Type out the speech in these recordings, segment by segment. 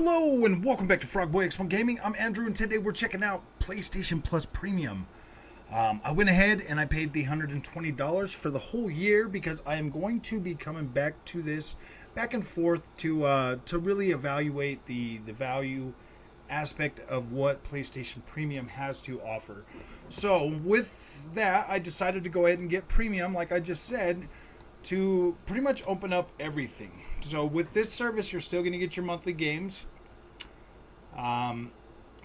Hello and welcome back to Frogboy X1 Gaming. I'm Andrew and today we're checking out PlayStation Plus Premium. I went ahead and I paid the $120 for the whole year because I am going to be coming back to this back and forth to really evaluate the value aspect of what PlayStation Premium has to offer. So with that, I decided to go ahead and get Premium, like I just said, to pretty much open up everything. So with this service, you're still going to get your monthly games.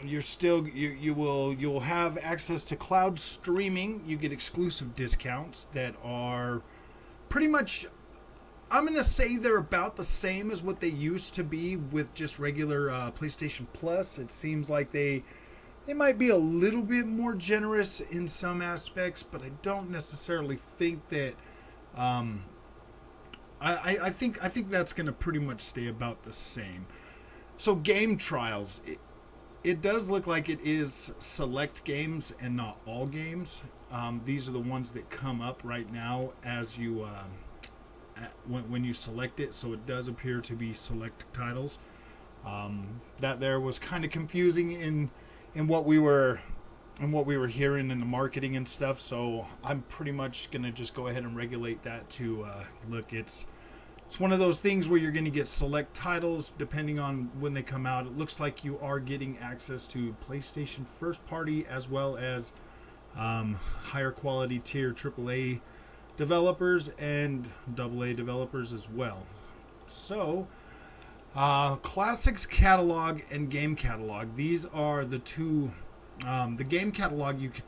You will have access to cloud streaming. You get exclusive discounts that are pretty much, I'm going to say they're about the same as what they used to be with just regular PlayStation Plus. It seems like they might be a little bit more generous in some aspects, but I don't necessarily think that I think that's going to pretty much stay about the same. So game trials, it does look like it is select games and not all games. These are the ones that come up right now as you when you select it. So it does appear to be select titles. That there was kind of confusing in what we were hearing in the marketing and stuff. So I'm pretty much gonna just go ahead and regulate that to look. It's one of those things where you're going to get select titles depending on when they come out. It looks like you are getting access to PlayStation first party as well as higher quality tier AAA developers and AA developers as well. So Classics catalog and game catalog. These are the two. The game catalog, you could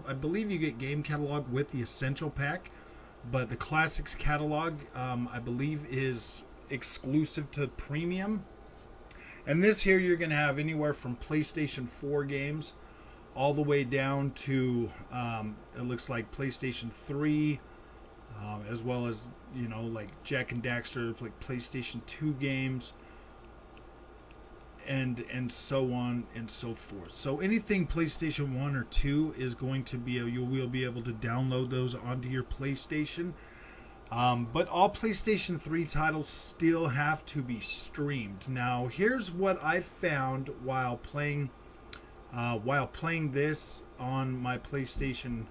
I believe you get game catalog with the essential pack. But the Classics catalog, I believe, is exclusive to Premium. And this here, you're going to have anywhere from PlayStation 4 games all the way down to, it looks like PlayStation 3, as well as, like Jak and Daxter, like PlayStation 2 games, and so on and so forth. So anything PlayStation 1 or 2 is going to be, you will be able to download those onto your PlayStation. But all PlayStation 3 titles still have to be streamed. Now, here's what I found while playing this on my PlayStation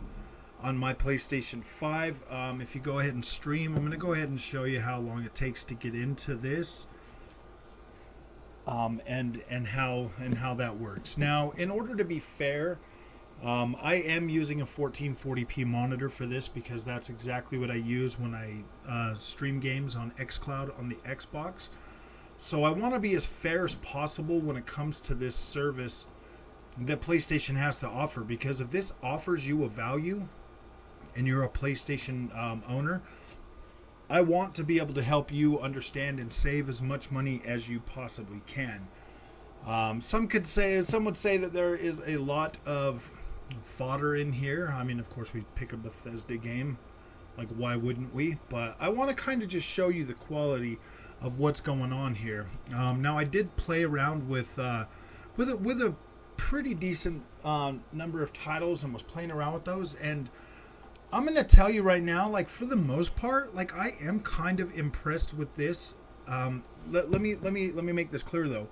5. If you go ahead and stream, I'm going to go ahead and show you how long it takes to get into this. And how that works. Now, in order to be fair, I am using a 1440p monitor for this because that's exactly what I use when I stream games on xCloud on the Xbox. So I want to be as fair as possible when it comes to this service that PlayStation has to offer, because if this offers you a value and you're a PlayStation owner, I want to be able to help you understand and save as much money as you possibly can. Some would say that there is a lot of fodder in here. I mean, of course, we pick a Bethesda game. Like, why wouldn't we? But I want to kind of just show you the quality of what's going on here. Now, I did play around with a pretty decent number of titles and was playing around with those, and I'm going to tell you right now, like, for the most part, like, I am kind of impressed with this. Let me make this clear, though.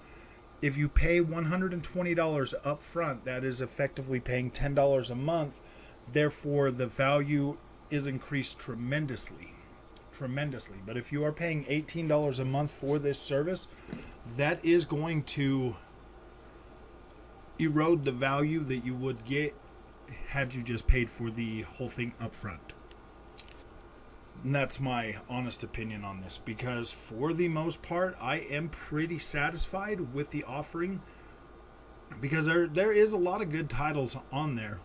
If you pay $120 up front, that is effectively paying $10 a month. Therefore, the value is increased tremendously. But if you are paying $18 a month for this service, that is going to erode the value that you would get had you just paid for the whole thing up front. And that's my honest opinion on this, because for the most part, I am pretty satisfied with the offering, because there is a lot of good titles on there.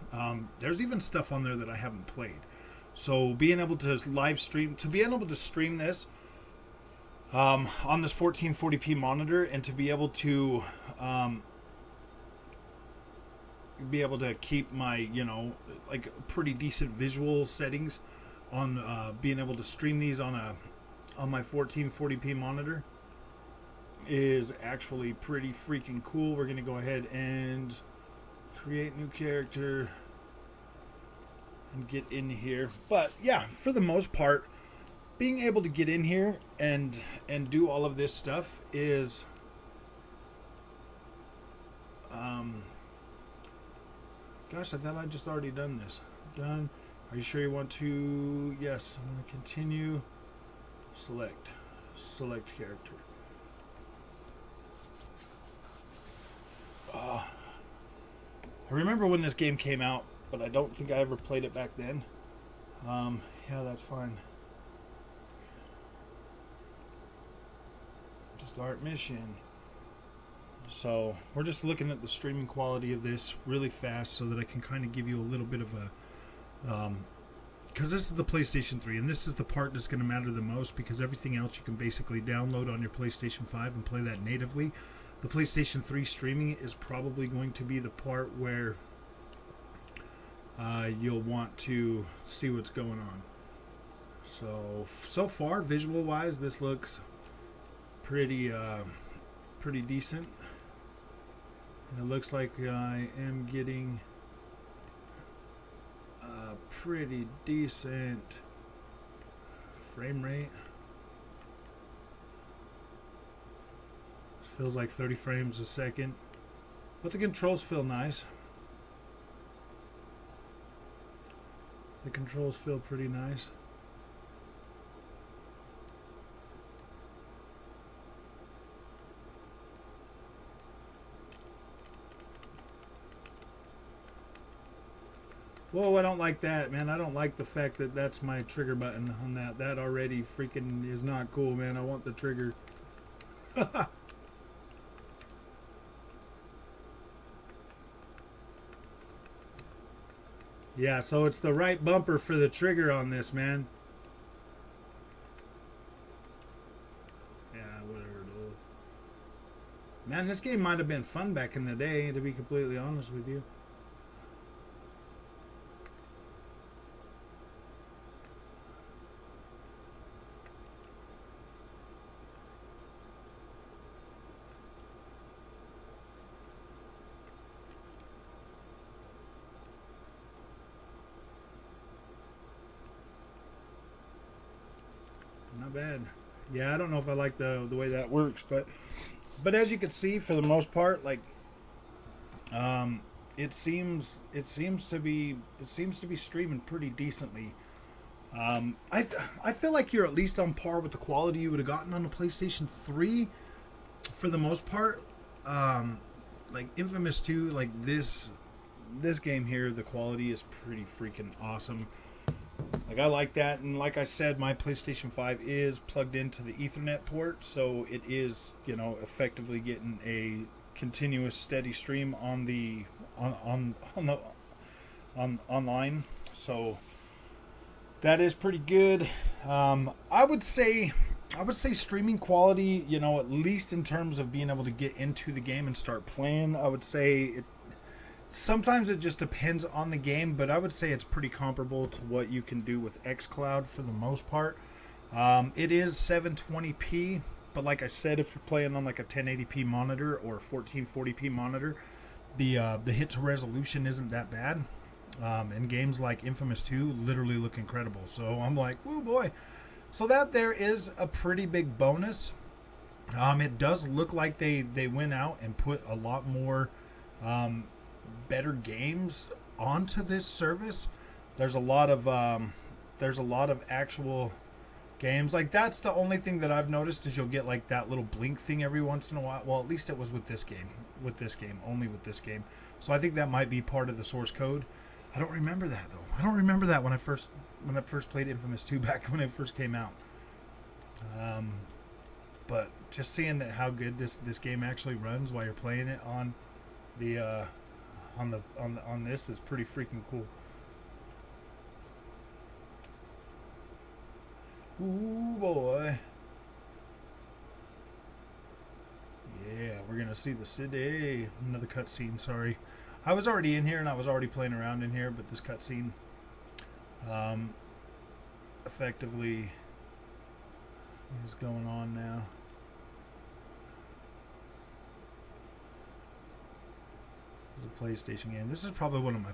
There's even stuff on there that I haven't played. So being able to stream this on this 1440p monitor, and to be able to keep my, like, pretty decent visual settings on being able to stream these on my 1440p monitor is actually pretty freaking cool. We're going to go ahead and create new character and get in here. But yeah, for the most part, being able to get in here and do all of this stuff is Um, Gosh, I thought I'd just already done this. Done. Are you sure you want to? Yes. I'm going to continue. Select. Select character. I remember when this game came out, but I don't think I ever played it back then. Yeah, that's fine. Start mission. So we're just looking at the streaming quality of this really fast so that I can kind of give you a little bit of a because this is the PlayStation 3 and this is the part that's going to matter the most, because everything else you can basically download on your PlayStation 5 and play that natively. The PlayStation 3 streaming is probably going to be the part where you'll want to see what's going on. So far, visual wise, this looks pretty decent. And it looks like I am getting a pretty decent frame rate. Feels like 30 frames a second, but the controls feel nice. The controls feel pretty nice. Whoa, I don't like that, man. I don't like the fact that that's my trigger button on that. That already freaking is not cool, man. I want the trigger. Yeah, so it's the right bumper for the trigger on this, man. Yeah, whatever, dude. Man, this game might have been fun back in the day, to be completely honest with you. Not bad. Yeah, I don't know if I like the way that works, but as you can see, for the most part, like it seems to be streaming pretty decently. I feel like you're at least on par with the quality you would have gotten on the PlayStation 3 for the most part. Like Infamous 2, like this game here, the quality is pretty freaking awesome. Like, I like that, and like I said, my PlayStation 5 is plugged into the Ethernet port, so it is, effectively getting a continuous steady stream on the online. So that is pretty good. I would say streaming quality, at least in terms of being able to get into the game and start playing, I would say sometimes it just depends on the game, but I would say it's pretty comparable to what you can do with xCloud for the most part. It is 720p, but like I said, if you're playing on like a 1080p monitor or a 1440p monitor, the hit to resolution isn't that bad. And games like Infamous 2 literally look incredible. So I'm like, woo boy. So that there is a pretty big bonus. It does look like they went out and put a lot more better games onto this service. There's a lot of actual games. Like, that's the only thing that I've noticed is you'll get like that little blink thing every once in a while. Well, at least it was with this game. Only with this game. So I think that might be part of the source code. I don't remember that though. I don't remember that when I first played Infamous 2 back when it first came out. But just seeing how good this game actually runs while you're playing it on the on this is pretty freaking cool. Ooh boy. Yeah, we're gonna see the city. Another cutscene, sorry. I was already in here and I was already playing around in here, but this cutscene effectively is going on now. This is a PlayStation game. This is probably one of my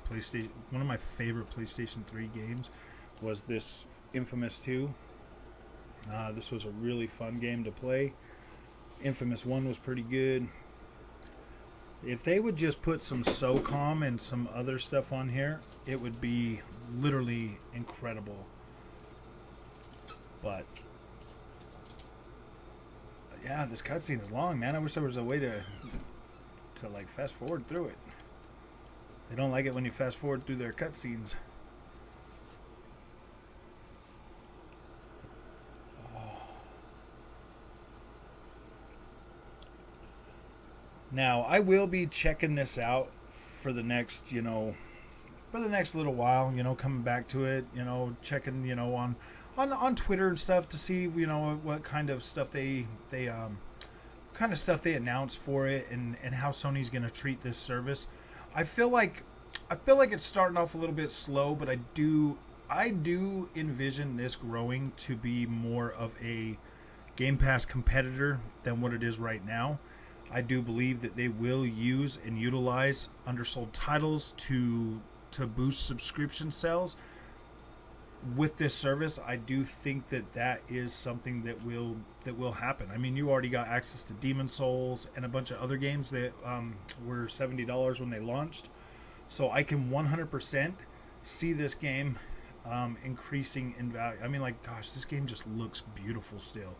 favorite PlayStation 3 games was this Infamous 2. This was a really fun game to play. Infamous 1 was pretty good. If they would just put some SOCOM and some other stuff on here, it would be literally incredible. But yeah, this cutscene is long, man. I wish there was a way to like fast forward through it. They don't like it when you fast forward through their cutscenes. Now, I will be checking this out for the next, for the next little while, coming back to it, checking, on Twitter and stuff to see, what kind of stuff they kind of stuff they announce for it, and how Sony's going to treat this service. I feel like it's starting off a little bit slow, but I do envision this growing to be more of a Game Pass competitor than what it is right now. I do believe that they will use and utilize undersold titles to boost subscription sales. With this service, I do think that is something that will happen. I mean, you already got access to Demon Souls and a bunch of other games that were $70 when they launched. So I can 100% see this game increasing in value. I mean, like, gosh, this game just looks beautiful still.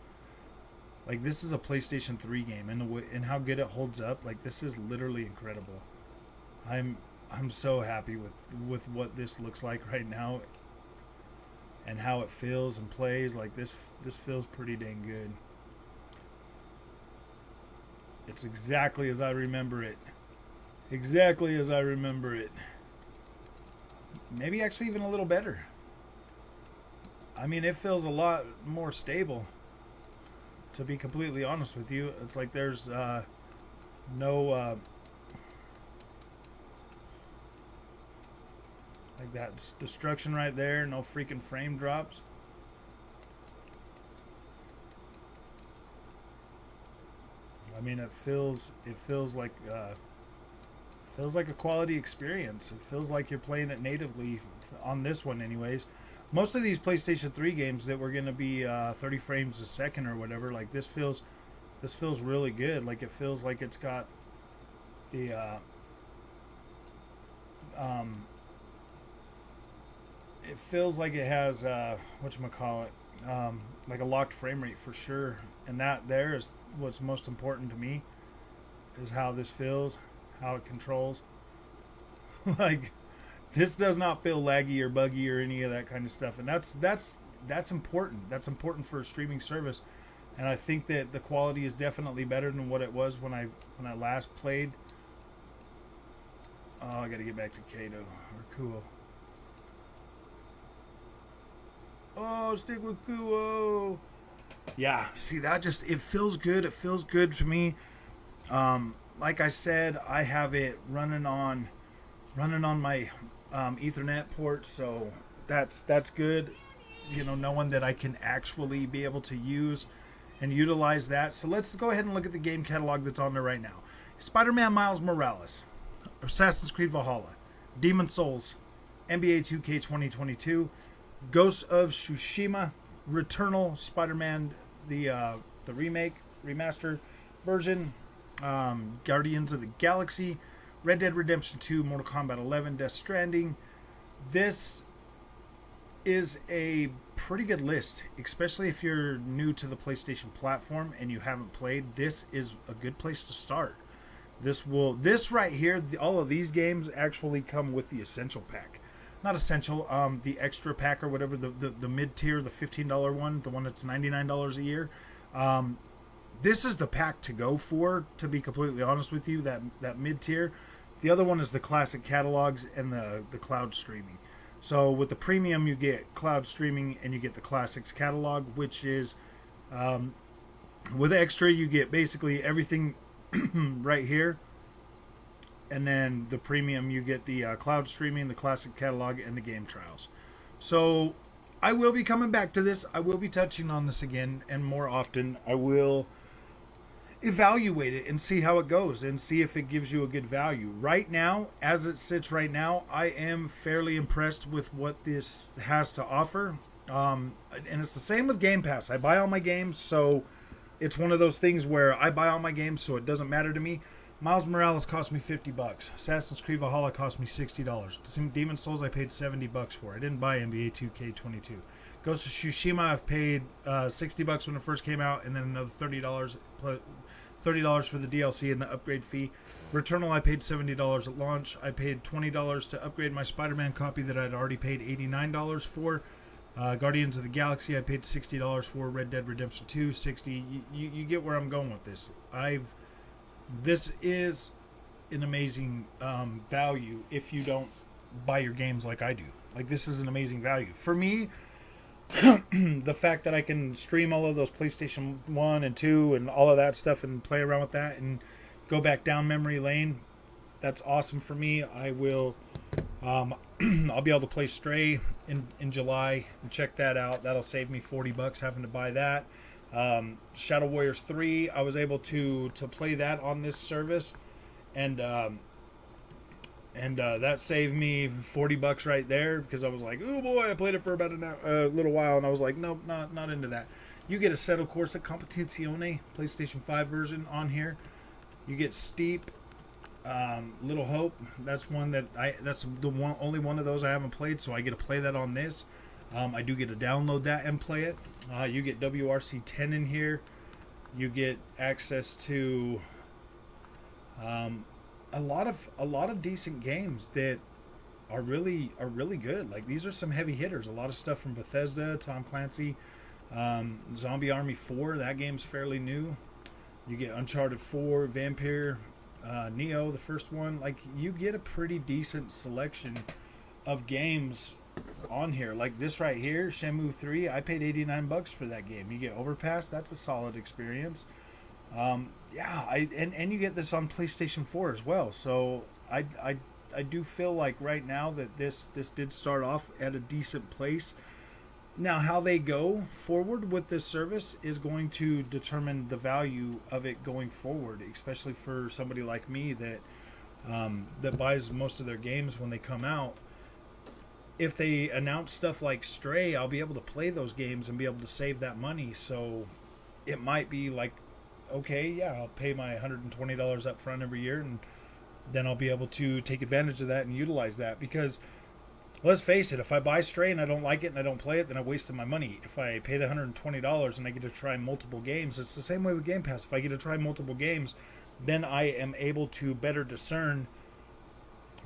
Like, this is a PlayStation 3 game, and how good it holds up. Like, this is literally incredible. I'm so happy with what this looks like right now, and how it feels and plays. Like, this feels pretty dang good. It's exactly as I remember it. Exactly as I remember it. Maybe actually even a little better. I mean, it feels a lot more stable. To be completely honest with you, it's like there's no like that destruction right there. No freaking frame drops. I mean, it feels like a quality experience. It feels like you're playing it natively on this one, anyways. Most of these PlayStation 3 games that were going to be 30 frames a second or whatever, like this feels really good. Like, it feels like it's got the it feels like it has whatchamacallit, like a locked frame rate for sure. And that there is what's most important to me, is how this feels, how it controls. Like, this does not feel laggy or buggy or any of that kind of stuff, and that's important. That's important for a streaming service, and I think that the quality is definitely better than what it was when I last played. Oh, I got to get back to Kato or Kuo. Oh, stick with Kuo. Yeah, see, that just, it feels good. It feels good to me. Like I said, I have it running on my Ethernet port, so that's good. Knowing that I can actually be able to use and utilize that. So let's go ahead and look at the game catalog that's on there right now. Spider-Man Miles Morales, Assassin's Creed Valhalla, Demon Souls, NBA 2K 2022, Ghost of Tsushima, Returnal, Spider-Man, the remake, remaster version, Guardians of the Galaxy, Red Dead Redemption 2, Mortal Kombat 11, Death Stranding. This is a pretty good list, especially if you're new to the PlayStation platform and you haven't played. This is a good place to start. This right here, all of these games actually come with the Essential Pack. Not Essential, the Extra Pack or whatever, the mid-tier, the $15 one, the one that's $99 a year. This is the pack to go for, to be completely honest with you, that mid-tier. The other one is the classic catalogs and the cloud streaming. So with the premium, you get cloud streaming and you get the classics catalog, which is, with extra, you get basically everything right here. And then the premium, you get the cloud streaming, the classic catalog, and the game trials. So I will be coming back to this. I will be touching on this again, and more often. I will evaluate it and see how it goes and see if it gives you a good value. Right now, as it sits right now, I am fairly impressed with what this has to offer. And it's the same with Game Pass. I buy all my games, so it's one of those things where I buy all my games, so it doesn't matter to me. Miles Morales cost me $50. Assassin's Creed Valhalla cost me $60. Demon Souls I paid $70 for. I didn't buy NBA 2K22. Ghost of Tsushima I've paid $60 when it first came out, and then another $30 for the DLC and the upgrade fee. Returnal I paid $70 at launch. I paid $20 to upgrade my Spider-Man copy that I'd already paid $89 for. Guardians of the Galaxy I paid $60 for. Red Dead Redemption 2 $60. You get where I'm going with this. This is an amazing value if you don't buy your games like I do. Like, this is an amazing value. For me, the fact that I can stream all of those PlayStation 1 and 2 and all of that stuff and play around with that and go back down memory lane, that's awesome for me. I will I'll be able to play Stray in July and check that out. That'll save me $40 having to buy that. Shadow Warriors 3, I was able to play that on this service, and that saved me $40 right there, because I was like, oh boy, I played it for about a little while, and I was like, nope, not into that. You get a Assetto Corsa Competizione PlayStation 5 version on here. You get Steep, Little Hope. That's the only one of those I haven't played, so I get to play that on this. I do get to download that and play it. You get WRC 10 in here. You get access to a lot of decent games that are really good. Like, these are some heavy hitters. A lot of stuff from Bethesda, Tom Clancy, Zombie Army 4. That game's fairly new. You get Uncharted 4, Vampire, Neo, the first one. Like, you get a pretty decent selection of games on here. Like this right here, Shenmue 3, I paid $89 for that game. You get Overpass, that's a solid experience. And you get this on PlayStation 4 as well. So I do feel like right now that this did start off at a decent place. Now, how they go forward with this service is going to determine the value of it going forward, especially for somebody like me that buys most of their games when they come out. If they announce stuff like Stray, I'll be able to play those games and be able to save that money. So it might be like, okay, yeah, I'll pay my $120 up front every year, and then I'll be able to take advantage of that and utilize that. Because let's face it, if I buy Stray and I don't like it and I don't play it, then I wasted my money. If I pay the $120 and I get to try multiple games, it's the same way with Game Pass. If I get to try multiple games, then I am able to better discern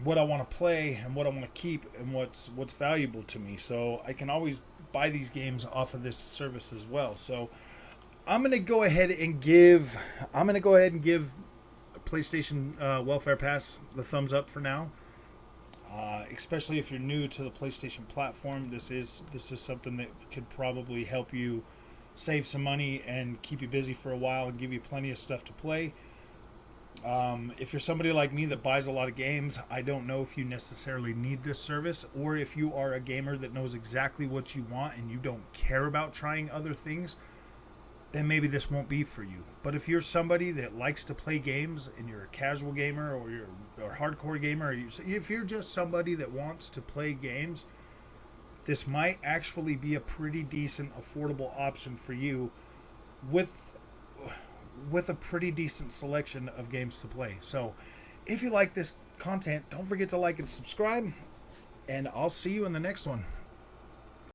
what I want to play and what I want to keep and what's valuable to me. So I can always buy these games off of this service as well. So I'm gonna go ahead and give PlayStation Welfare Pass the thumbs up for now. Especially if you're new to the PlayStation platform, this is something that could probably help you save some money and keep you busy for a while and give you plenty of stuff to play. If you're somebody like me that buys a lot of games, I don't know if you necessarily need this service, or if you are a gamer that knows exactly what you want and you don't care about trying other things, then maybe this won't be for you. But if you're somebody that likes to play games and you're a casual gamer or you're a hardcore gamer, if you're just somebody that wants to play games, this might actually be a pretty decent, affordable option for you with a pretty decent selection of games to play. So if you like this content, don't forget to like and subscribe, and I'll see you in the next one.